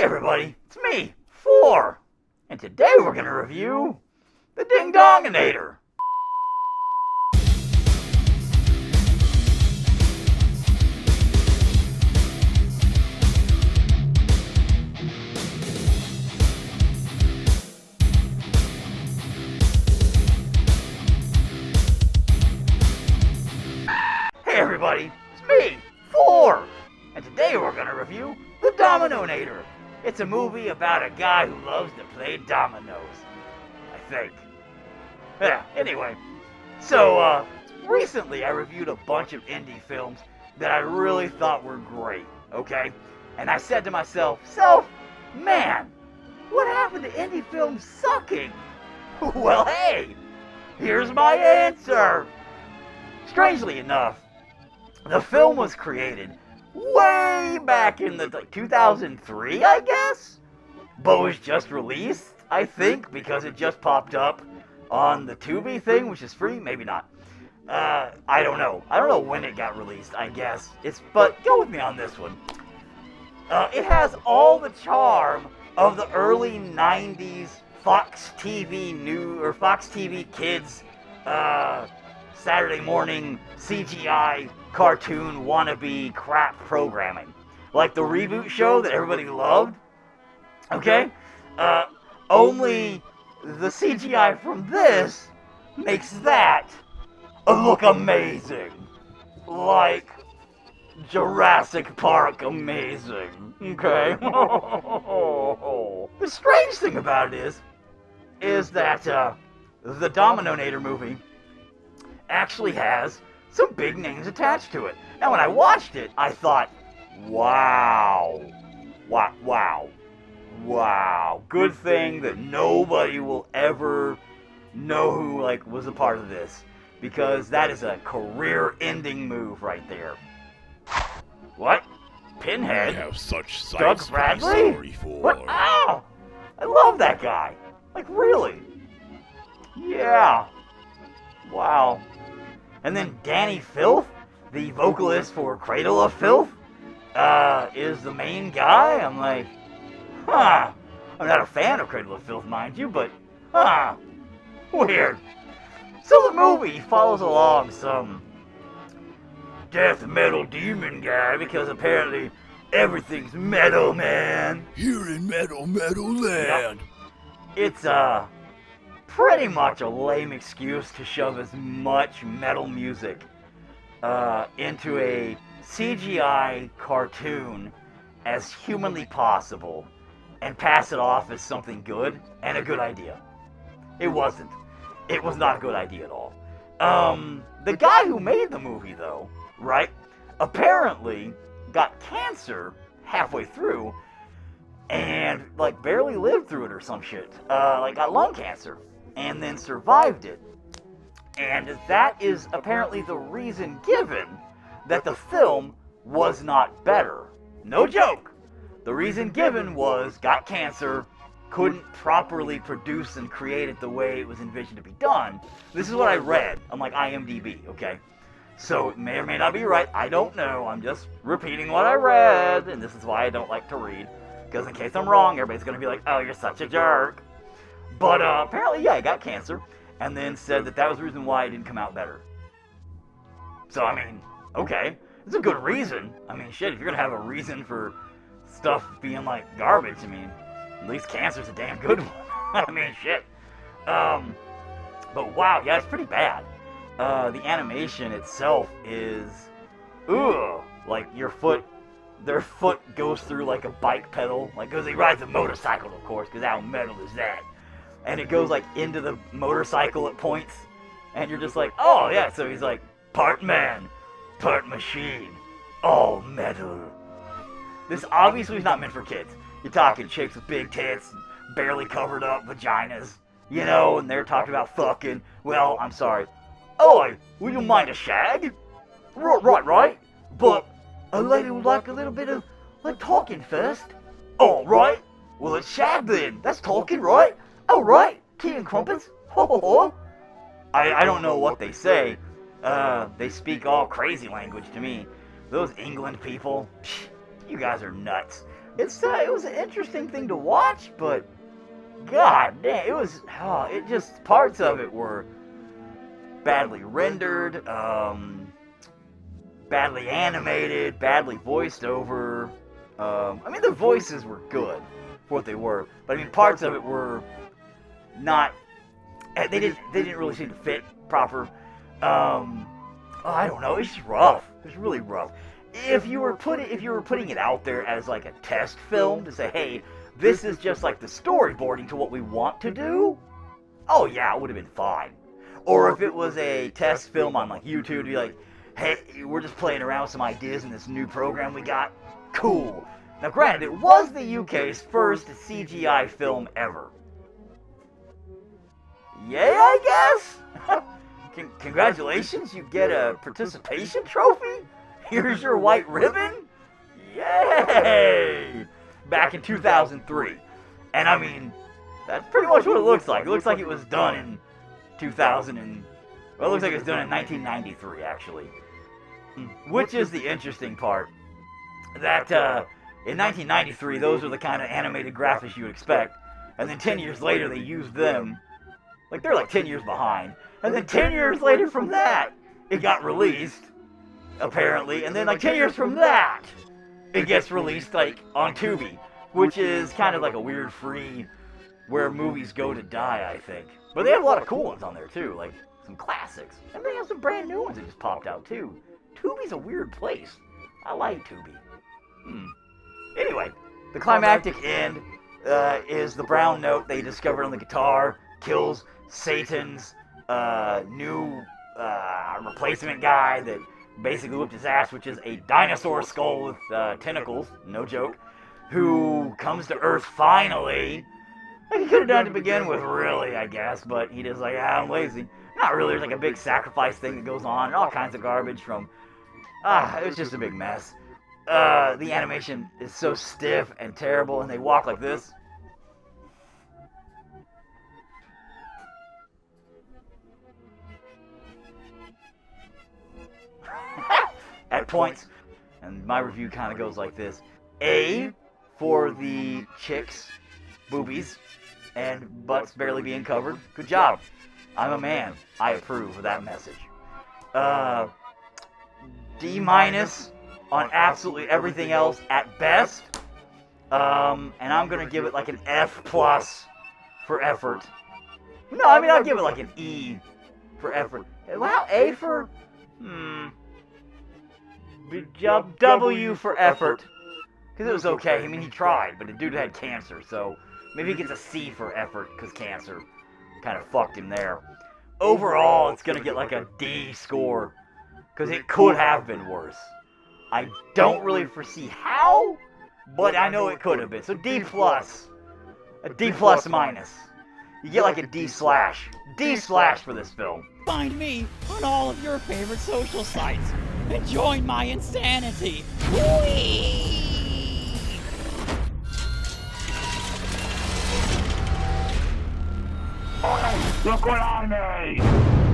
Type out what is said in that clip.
everybody, it's me, 4, and today we're going to review the Dominator. Hey everybody, it's me, 4, and today we're going to review the Dominator. It's a movie about a guy who loves to play dominoes, I think. Yeah, anyway, so recently I reviewed a bunch of indie films that I really thought were great, okay? And I said to myself, man, what happened to indie films sucking? Well, hey, here's my answer. Strangely enough, the film was created way back in the 2003, I guess, but was just released, I think, because it just popped up on the Tubi thing, which is free, maybe not. I don't know. I don't know when it got released, I guess. But go with me on this one. It has all the charm of the early 90s Fox TV Kids, Saturday morning CGI cartoon wannabe crap programming. Like the reboot show that everybody loved. Okay? Only the CGI from this makes that look amazing. Like Jurassic Park amazing. Okay? The strange thing about it is that the Dominator movie actually has some big names attached to it. Now, when I watched it, I thought, wow. Good thing that nobody will ever know who, was a part of this. Because that is a career-ending move right there. What? Pinhead? We have such Doug sights Bradley? to be sorry for. What? Ow! I love that guy. Like, really? Yeah. Wow. And then Danny Filth, the vocalist for Cradle of Filth, is the main guy. I'm like, huh. I'm not a fan of Cradle of Filth, mind you, but, weird. So the movie follows along some death metal demon guy, because apparently everything's metal, man. Here in Metal Land. Yep. It's, pretty much a lame excuse to shove as much metal music into a CGI cartoon as humanly possible and pass it off as something good and a good idea. It wasn't. It was not a good idea at all. The guy who made the movie, though, right, apparently got cancer halfway through and, barely lived through it or some shit. Got lung cancer. And then survived it. And that is apparently the reason given that the film was not better. No joke. The reason given was got cancer, couldn't properly produce and create it the way it was envisioned to be done. This is what I read on IMDb, okay? So it may or may not be right. I don't know. I'm just repeating what I read, and this is why I don't like to read. Because in case I'm wrong, everybody's going to be like, oh, you're such a jerk. But apparently, yeah, he got cancer, and then said that was the reason why it didn't come out better. So, I mean, okay, it's a good reason. I mean, shit, if you're gonna have a reason for stuff being garbage, I mean, at least cancer's a damn good one. I mean, shit. But wow, yeah, it's pretty bad. The animation itself is, their foot goes through a bike pedal, because he rides a motorcycle, of course, because how metal is that? And it goes into the motorcycle at points, and you're just like, oh yeah, so he's part man, part machine, all metal. This obviously is not meant for kids. You're talking chicks with big tits, barely covered up vaginas, and they're talking about fucking. Well, I'm sorry. Oh, will you mind a shag? Right. But a lady would like a little bit of, talking first. All right. Well, it's shag then. That's talking, right? Oh, right, tea and crumpets? Ho. I don't know what they say. They speak all crazy language to me. Those England people, you guys are nuts. it was an interesting thing to watch, but god damn, it just, parts of it were badly rendered, badly animated, badly voiced over. I mean, the voices were good for what they were, but I mean, parts of it were not. They didn't really seem to fit proper. I don't know. It's just rough. It's really rough. If you were putting it out there as like a test film to say, hey, this is just like the storyboarding to what we want to do, oh yeah, it would have been fine. Or if it was a test film on like YouTube, to be like, hey, we're just playing around with some ideas in this new program we got. Cool. Now, granted, it was the UK's first CGI film ever. Yay, I guess? Congratulations, you get a participation trophy? Here's your white ribbon? Yay! Back in 2003. And I mean, that's pretty much what it looks like. It looks like it was done in 2000 and... Well, it looks like it was done in 1993, actually. Which is the interesting part. That, in 1993, those are the kind of animated graphics you would expect. And then 10 years later, they used them. Like, they're like 10 years behind. And then 10 years later from that, it got released, apparently. And then, like, 10 years from that, it gets released, like, on Tubi. Which is kind of like a weird free where movies go to die, I think. But they have a lot of cool ones on there, too. Like, some classics. And they have some brand new ones that just popped out, too. Tubi's a weird place. I like Tubi. Anyway, the climactic end is the brown note they discovered on the guitar kills Satan's new replacement guy that basically whipped his ass, which is a dinosaur skull with tentacles, no joke, who comes to Earth finally. Like he could have done to begin with, really, I guess, but he just like, I'm lazy. Not really, there's like a big sacrifice thing that goes on, and all kinds of garbage from, it was just a big mess. The animation is so stiff and terrible, and they walk like this. At points, and my review kind of goes like this. A, for the chicks' boobies and butts barely being covered. Good job. I'm a man. I approve of that message. D- on absolutely everything else at best. And I'm going to give it like an F+ for effort. No, I mean, I'll give it like an E for effort. Wow, A for... W for effort. Because it was okay. I mean, he tried, but the dude had cancer, so maybe he gets a C for effort because cancer kind of fucked him there. Overall, it's going to get like a D score because it could have been worse. I don't really foresee how, but I know it could have been. So D+. A D+-. You get like a D/. D/ for this film. Find me on all of your favorite social sites and join my insanity. Whee! Look what I made!